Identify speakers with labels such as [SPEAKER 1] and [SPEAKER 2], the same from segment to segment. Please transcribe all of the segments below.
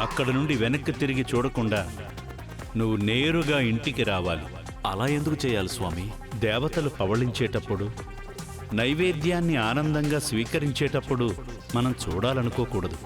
[SPEAKER 1] అక్కడ నుండి వెనక్కి తిరిగి చూడకుండా నువ్వు నేరుగా ఇంటికి రావాలి.
[SPEAKER 2] అలా ఎందుకు చేయాలి స్వామి?
[SPEAKER 1] దేవతలు పవళించేటప్పుడు, నైవేద్యాన్ని ఆనందంగా స్వీకరించేటప్పుడు మనం చూడాలనుకోకూడదు.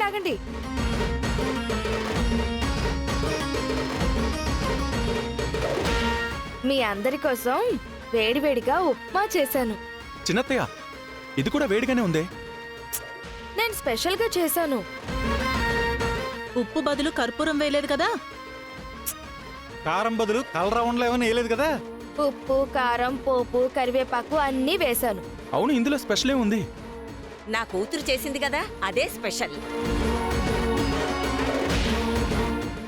[SPEAKER 3] ఆగండి. మీ అందరి కోసం వేడివేడిగా ఉప్మా చేశాను.
[SPEAKER 2] చిన్నత్తయ్య, ఇది కూడా వేడిగానే ఉందే.
[SPEAKER 3] నేను స్పెషల్ గా చేశాను.
[SPEAKER 4] ఉప్పు బదులు కర్పూరం వేయలేదు కదా?
[SPEAKER 5] కారం బదులు కలరౌండ్లో ఏమైనా వేయలేదు కదా?
[SPEAKER 3] ఉప్పు, కారం, పోపు, కరివేపాకు అన్నీ వేశాను.
[SPEAKER 2] అవును, ఇందులో స్పెషల్ ఉంది.
[SPEAKER 6] నా కూతురు చేసింది కదా, అదే స్పెషల్.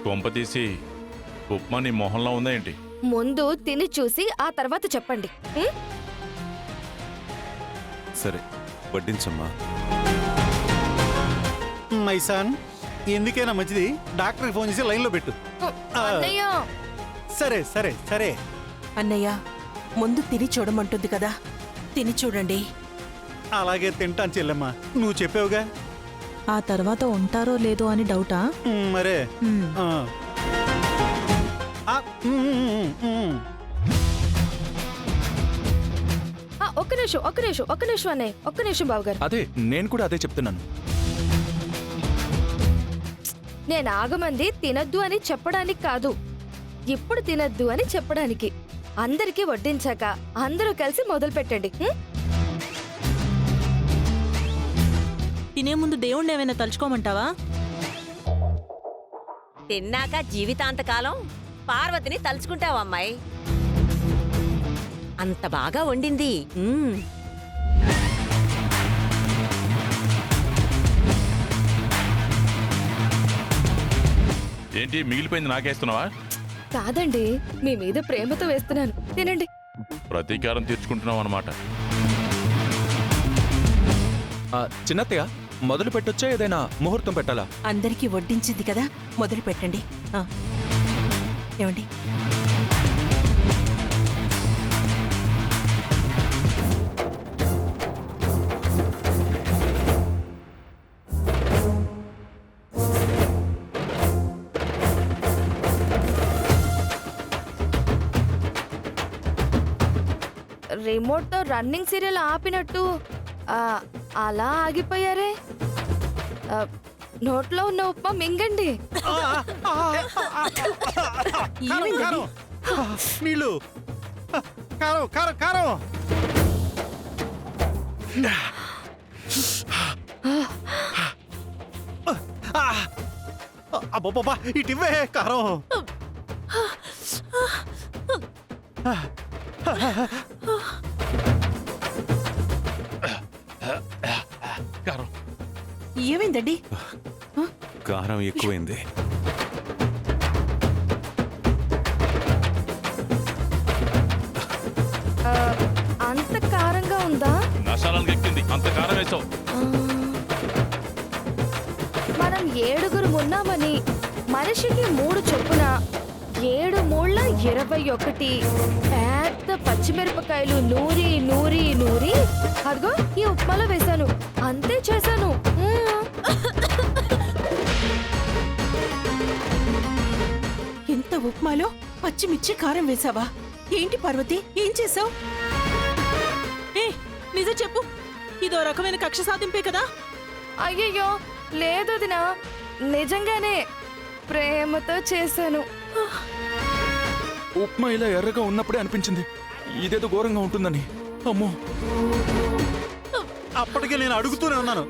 [SPEAKER 7] కొంపతీసి ఉప్మా నీ మొహంలో ఉందా ఏంటి?
[SPEAKER 3] ముందు తిని చూసి ఆ తర్వాత చెప్పండి.
[SPEAKER 2] సరే, వడ్డించమ్మా.
[SPEAKER 5] మైసాన్, ఎందుకైనా మంచిది డాక్టర్కి ఫోన్ చేసి లైన్లో పెట్టు.
[SPEAKER 3] అన్నయ్య,
[SPEAKER 5] సరే సరే సరే.
[SPEAKER 4] అన్నయ్య, ముందు తిని చూడమంటుంది కదా, తిని చూడండి.
[SPEAKER 5] అలాగే తింటాను చెల్లెమ్మా, నువ్వు చెప్పావుగా.
[SPEAKER 4] ఆ తర్వాత ఉంటారో లేదో అని డౌటా?
[SPEAKER 5] మరే ఆ. ఆ,
[SPEAKER 3] ఒక్క నిమిషం అన్నయ్య, ఒక్క నిమిషం బావగారు.
[SPEAKER 2] అదే, నేను కూడా అదే చెప్తున్నాను.
[SPEAKER 3] నేను ఆగమంది తినద్దు అని చెప్పడానికి కాదు, ఇప్పుడు తినద్దు అని చెప్పడానికి. అందరికీ వడ్డించాక అందరూ కలిసి మొదలు పెట్టండి.
[SPEAKER 4] తినే ముందు దేవుణ్ణి ఏమైనా తలుచుకోమంటావా?
[SPEAKER 6] తిన్నాక జీవితాంతకాలం పార్వతిని తలుచుకుంటావమ్మాయి. అంత బాగా వండింది.
[SPEAKER 7] ఏంటి మిగిలిపోయింది నాకేస్తున్నావా?
[SPEAKER 3] కాదండి, మీ మీద ప్రేమతో వేస్తున్నాను, తినండి.
[SPEAKER 7] ప్రతీకారం తీర్చుకుంటున్నావు అన్నమాట.
[SPEAKER 2] చిన్నత్తయ్య, మొదలు పెట్టొచ్చా, ఏదైనా ముహూర్తం పెట్టాలా?
[SPEAKER 4] అందరికీ వడ్డించింది కదా, మొదలు పెట్టండి. ఏమండి?
[SPEAKER 3] రిమోట్ తో రన్నింగ్ సీరియల్ ఆపినట్టు అలా ఆగిపోయారే. నోట్లో ఉన్న ఉప్మా మింగండి.
[SPEAKER 5] నీళ్ళు, కారం కారం కారం. అబ్బబ్బా, ఇటివే కారం.
[SPEAKER 7] కారం
[SPEAKER 4] ఏమైందండి?
[SPEAKER 2] కారం ఎక్కువైంది.
[SPEAKER 3] ఉందా?
[SPEAKER 7] నశాలను ఎక్కింది, అంత కారం వేసావు.
[SPEAKER 3] ఆ, మనం 7గురు ఉన్నామని మనిషికి 3 చొప్పున 7 మూళ్ళ 21 పెద్ద పచ్చిమిరపకాయలు నూరి నూరి నూరి అదిగో ఈ ఉప్మాలో వేశాను. అంతే చేశాను.
[SPEAKER 4] ఎంత ఉప్మాలో పచ్చిమిర్చి కారం వేసావా? ఏంటి పార్వతి, ఏం చేసావు? ఏ నిజం చెప్పు, ఇదో రకమైన కక్ష సాధింపే కదా?
[SPEAKER 3] అయ్యయ్యో లేదు వదినా, నిజంగానే ప్రేమతో చేశాను.
[SPEAKER 2] ఉప్మా ఇలా ఎర్రగా ఉన్నప్పుడే అనిపించింది ఇదేదో ఘోరంగా ఉంటుందని. అమ్మో,
[SPEAKER 5] అప్పటికే నేను అడుగుతూనే ఉన్నాను.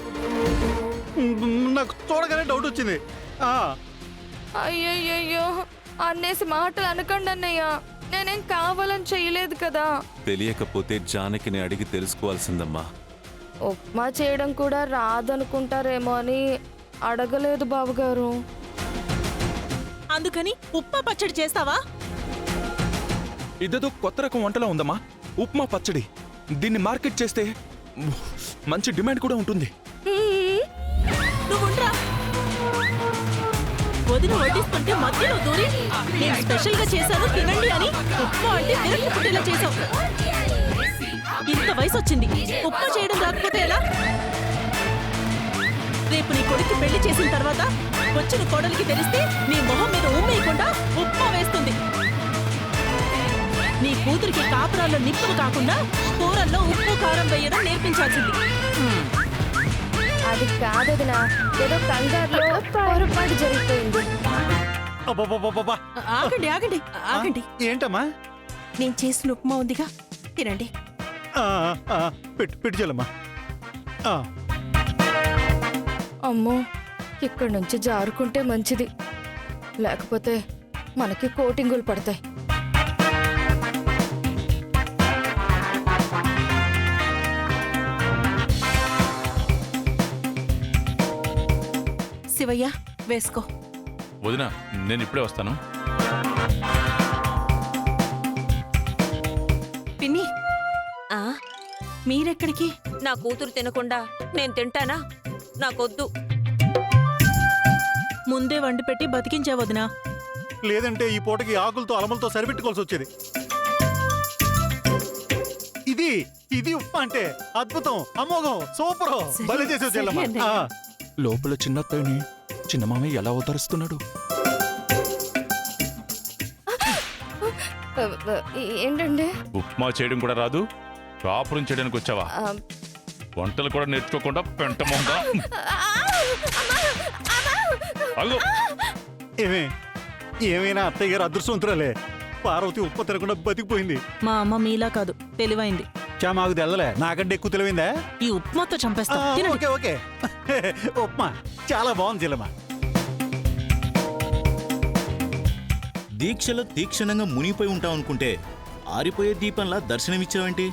[SPEAKER 5] నాకు చూడగానే డౌట్ వచ్చింది.
[SPEAKER 3] అయ్యయ్యో అన్నేసి మాటలు అనకండి అన్నయ్య, నేనేం కావాలని చెయ్యలేదు కదా.
[SPEAKER 8] తెలియకపోతే జానకిని అడిగి తెలుసుకోవాల్సిందమ్మా.
[SPEAKER 3] ఉప్మా చేయడం కూడా రాదనుకుంటారేమో అని అడగలేదు బావగారు.
[SPEAKER 4] అందుకని ఉప్మా పచ్చడి చేస్తావా?
[SPEAKER 2] ఇదేదో కొత్త రకం వంటలా ఉందమ్మా, ఉప్మా పచ్చడి. దీన్ని మార్కెట్ చేస్తే మంచి డిమాండ్ కూడా ఉంటుంది.
[SPEAKER 4] నువ్వుండ్రా. వదిన వడ్డిస్తుంటే మధ్యలో దూరి నేను స్పెషల్ గా చేశాను తినండి అని ఉప్మా అంటే విరక్తి పుట్టేలా చేశావు. ఇంత వయసు వచ్చింది, ఉప్మా చేయడం రాకపోతే ఎలా? రేపు నీ కొడుకు పెళ్లి చేసిన తర్వాత వచ్చిన కోడలికి తెలిస్తే నీ మొహం మీద ఉమ్మేయకుండా ఉప్మా వేస్తుంది. నీ కూతురికి కాపురాల్లో నిప్పులు కాకుండా కూరల్లో ఉప్పు కారం వేయడం నేర్పించాల్సింది.
[SPEAKER 3] అది కాదదినా, ఏదో కంగారులో పొరపాటు జరిగిపోయింది.
[SPEAKER 5] అబ్బబ్బబ్బబ్బబ్బా.
[SPEAKER 4] ఆగండి ఆగండి ఆగండి,
[SPEAKER 5] ఏంటమ్మా?
[SPEAKER 4] నేను చేసిన ఉప్మా ఉందిగా, తినండి.
[SPEAKER 5] పెట్టు పెట్టు చెల్లమ్మా.
[SPEAKER 3] అమ్మో, ఇక్కడి నుంచి జారుకుంటే మంచిది, లేకపోతే మనకి కోటింగులు పడతాయి.
[SPEAKER 4] శివయ్య వేసుకో.
[SPEAKER 7] వదినా, నేను ఇప్పుడే వస్తాను.
[SPEAKER 4] పిన్ని
[SPEAKER 6] ఆ,
[SPEAKER 4] మీరెక్కడికి?
[SPEAKER 6] నా కూతురు తినకుండా నేను తింటానా? నాకొద్దు.
[SPEAKER 4] ముందే వండి పెట్టి బతికించా వదినా.
[SPEAKER 5] లేదంటే ఈ పూటకి ఆకులతో అలమలతో సరిపెట్టుకోవాల్సి వచ్చేది. ఇది ఇది ఉప్మా అంటే అద్భుతం, అమోఘం, సూపర్, భలే చేసావు చెల్లమ్మా.
[SPEAKER 4] సరే.
[SPEAKER 2] లోపల చిన్నత్తయ్యని చిన్న మామయ్య ఎలా అవతరిస్తున్నాడు?
[SPEAKER 3] ఏంటండి?
[SPEAKER 7] ఉప్మా చేయడం కూడా రాదు, కాపురం చేయడానికి వచ్చావా?
[SPEAKER 3] ఆ,
[SPEAKER 7] వంటలు కూడా నేర్చుకోకుండా పెంట మొంగ. అగో,
[SPEAKER 5] ఏమైనా అత్తయ్య గారు అదృష్టవంతురాలే. పార్వతి ఉప్మా తినకుండా బతికిపోయింది.
[SPEAKER 4] మా అమ్మ మీలా కాదు, తెలివైంది.
[SPEAKER 5] మాకు తెల్లలే, నాకంటే ఎక్కువ తెలివిందా?
[SPEAKER 4] ఈ ఉప్మాతో చంపేస్తా.
[SPEAKER 5] Okay okay. ఉప్మా చాలా బాగుంది చెల్లమ్మా.
[SPEAKER 9] దీక్షలో తీక్షణంగా మునిగిపోయి ఉంటావు అనుకుంటే ఆరిపోయే దీపంలా దర్శనమిచ్చావేంటి?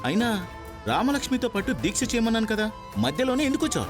[SPEAKER 9] అయినా రామలక్ష్మితో పాటు దీక్ష చేయమన్నాను కదా, మధ్యలోనే ఎందుకు వచ్చావు?